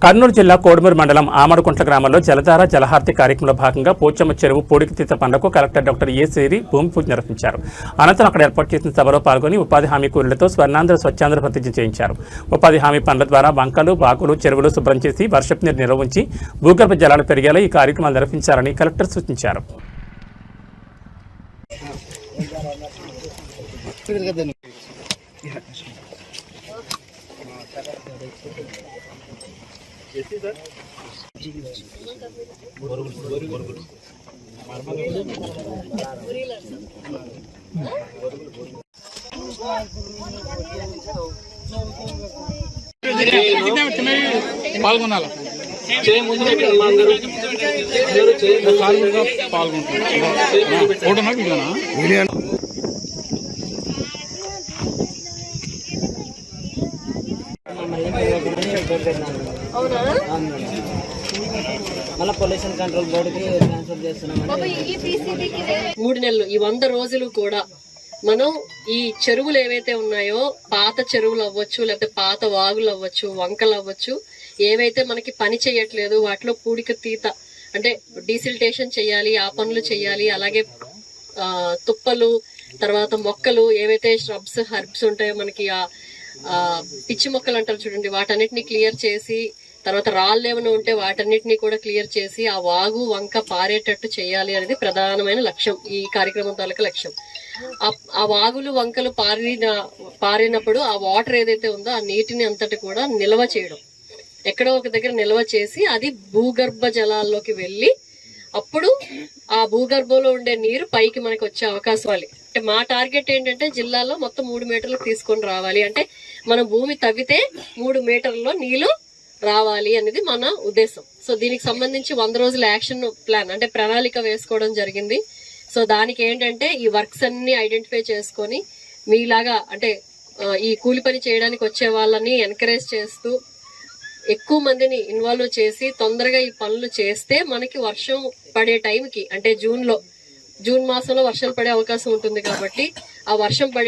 కర్నూలు జిల్లా కోడుమూరు మండలం ఆమడుకుంట్ల గ్రామంలో జలధార జలహారతి కార్యక్రమంలో భాగంగా పోచమ్మ చెరువు పూడికతీత పనులకు కలెక్టర్ డాక్టర్ ఏ శ్రీరి భూమి పూజ నిర్వహించారు. అనంతరం అక్కడ ఏర్పాటు చేసిన సభలో పాల్గొని ఉపాధి హామీ కూలీలతో స్వర్ణాంధ్ర స్వచ్ఛాంధ్ర ప్రతిజ్ఞ చేయించారు. ఉపాధి హామీ పనుల ద్వారా వంకలు, బాకులు, చెరువులు శుభ్రం చేసి వర్షపు నీరు నిల్వ ఉంచి భూగర్భ జలాలు పెరిగేలా ఈ కార్యక్రమాలు నిర్వహించాలని కలెక్టర్ సూచించారు. పాల్గొనాలి అవునా మళ్ళీ పొల్యూషన్ కంట్రోల్ బోర్డుకి ట్రాన్స్ఫర్ చేస్తున్నాం. 3 నెలలు ఈ 100 రోజులు కూడా మనం ఈ చెరువులు ఏవైతే ఉన్నాయో పాత చెరువులు అవ్వచ్చు, లేకపోతే పాత వాగులు అవ్వచ్చు, వంకలు అవ్వచ్చు, ఏవైతే మనకి పని చేయట్లేదు వాటిలో పూడిక తీత అంటే డీసిల్టేషన్ చేయాలి, ఆ పనులు చేయాలి. అలాగే తుప్పలు, తర్వాత మొక్కలు ఏవైతే ష్రబ్స్, హర్బ్స్ ఉంటాయో మనకి పిచ్చి మొక్కలు అంటారు చూడండి, వాటన్నిటిని క్లియర్ చేసి, తర్వాత రాళ్ళు ఏమైనా ఉంటే వాటన్నిటిని కూడా క్లియర్ చేసి ఆ వాగు వంక పారేటట్టు చేయాలి అనేది ప్రధానమైన లక్ష్యం, ఈ కార్యక్రమం తాలూకా లక్ష్యం. ఆ వాగులు వంకలు పారినప్పుడు ఆ వాటర్ ఏదైతే ఉందో ఆ నీటిని అంతటి కూడా నిల్వ చేయడం, ఎక్కడో ఒక దగ్గర నిల్వ చేసి అది భూగర్భ జలాల్లోకి వెళ్ళి అప్పుడు ఆ భూగర్భంలో ఉండే నీరు పైకి మనకి వచ్చే అవకాశం. అంటే మా టార్గెట్ ఏంటంటే జిల్లాలో మొత్తం 3 మీటర్లు తీసుకొని రావాలి, అంటే మనం భూమి తవ్వితే 3 మీటర్లలో నీళ్లు రావాలి అనేది మన ఉద్దేశం. సో దీనికి సంబంధించి 100 రోజుల యాక్షన్ ప్లాన్ అంటే ప్రణాళిక వేసుకోవడం జరిగింది. సో దానికి ఏంటంటే ఈ వర్క్స్ అన్ని ఐడెంటిఫై చేసుకొని మీలాగా అంటే ఈ కూలి పని చేయడానికి వచ్చే వాళ్ళని ఎంకరేజ్ చేస్తూ ఎక్కువ మందిని ఇన్వాల్వ్ చేసి తొందరగా ఈ పనులు చేస్తే మనకి వర్షం పడే టైంకి అంటే జూన్ మాసంలో వర్షాలు పడే అవకాశం ఉంటుంది. కాబట్టి ఆ వర్షం పడే